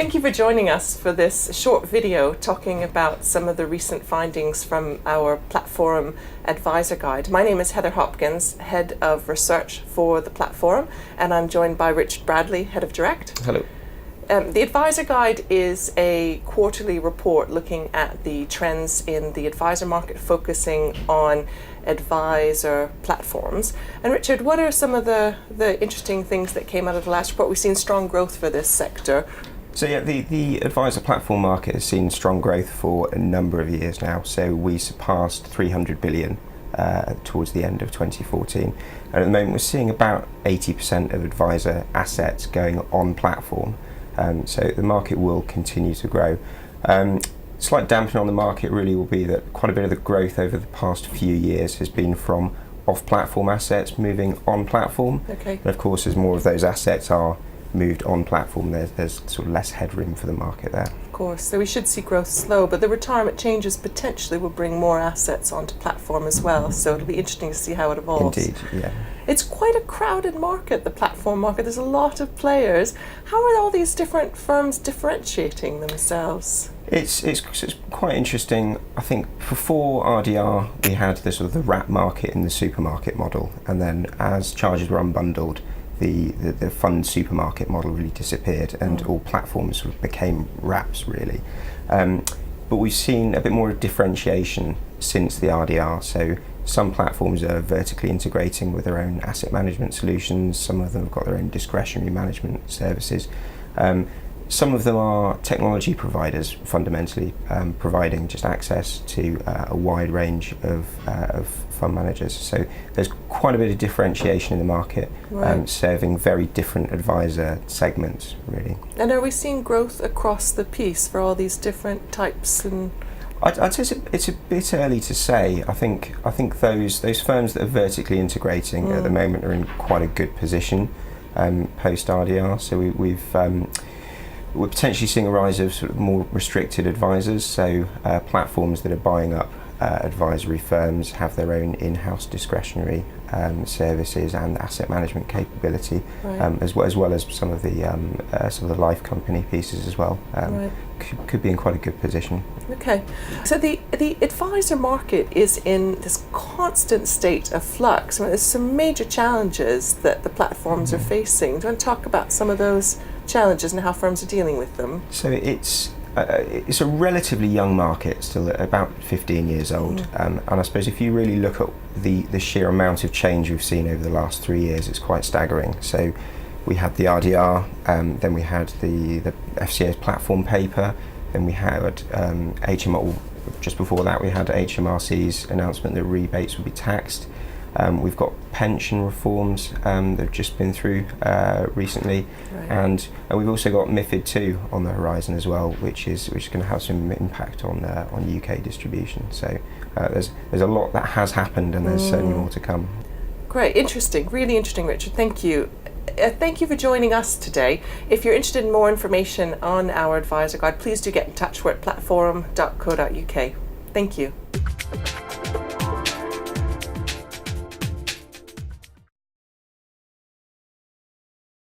Thank you for joining us for this short video talking about some of the recent findings from our Platforum Advisor Guide. My name is Heather Hopkins, Head of Research for the Platforum, and I'm joined by Richard Bradley, Head of Direct. Hello. The Advisor Guide is a quarterly report looking at the trends in the advisor market, focusing on advisor platforms. And Richard, what are some of the interesting things that came out of the last report? We've seen strong growth for this sector. So yeah, the advisor platform market has seen strong growth for a number of years now. So we surpassed 300 billion towards the end of 2014. And at the moment we're seeing about 80% of advisor assets going on platform. So the market will continue to grow. Slight dampener on the market really will be that quite a bit of the growth over the past few years has been from off-platform assets moving on platform. Okay. And of course, as more of those assets are moved on platform, there's sort of less headroom for the market there. Of course, so we should see growth slow, but the retirement changes potentially will bring more assets onto platform as well, so it'll be interesting to see how it evolves. Indeed, yeah. It's quite a crowded market, the platform market. There's a lot of players. How are all these different firms differentiating themselves? It's quite interesting. I think before RDR we had the sort of the wrap market in the supermarket model, and then as charges were unbundled, the fund supermarket model really disappeared, and all platforms sort of became wraps really. But we've seen a bit more differentiation since the RDR. So some platforms are vertically integrating with their own asset management solutions. Some of them have got their own discretionary management services. Some of them are technology providers, fundamentally providing just access to a wide range of fund managers. So there's quite a bit of differentiation in the market, right, serving very different advisor segments, really. And are we seeing growth across the piece for all these different types? And I'd say it's a bit early to say. I think those firms that are vertically integrating at the moment are in quite a good position post RDR. So we're potentially seeing a rise of sort of more restricted advisors, so platforms that are buying up advisory firms have their own in-house discretionary services and asset management capability, right, as well as some of the life company pieces as well. right, could be in quite a good position. Okay, so the advisor market is in this constant state of flux. I mean, there's some major challenges that the platforms are facing. Do you want to talk about some of those challenges and how firms are dealing with them? So it's a relatively young market, still at about 15 years old, and I suppose if you really look at the sheer amount of change we've seen over the last 3 years, it's quite staggering. So we had the RDR, then we had the FCA's platform paper, then we had HMR. Just before that, we had HMRC's announcement that rebates would be taxed. We've got pension reforms that have just been through recently, right, and we've also got MiFID II on the horizon as well, which is going to have some impact on UK distribution. So there's a lot that has happened, and there's certainly more to come. Great, interesting, really interesting, Richard. Thank you. Thank you for joining us today. If you're interested in more information on our advisor guide, please do get in touch. We're at platforum.co.uk. Thank you.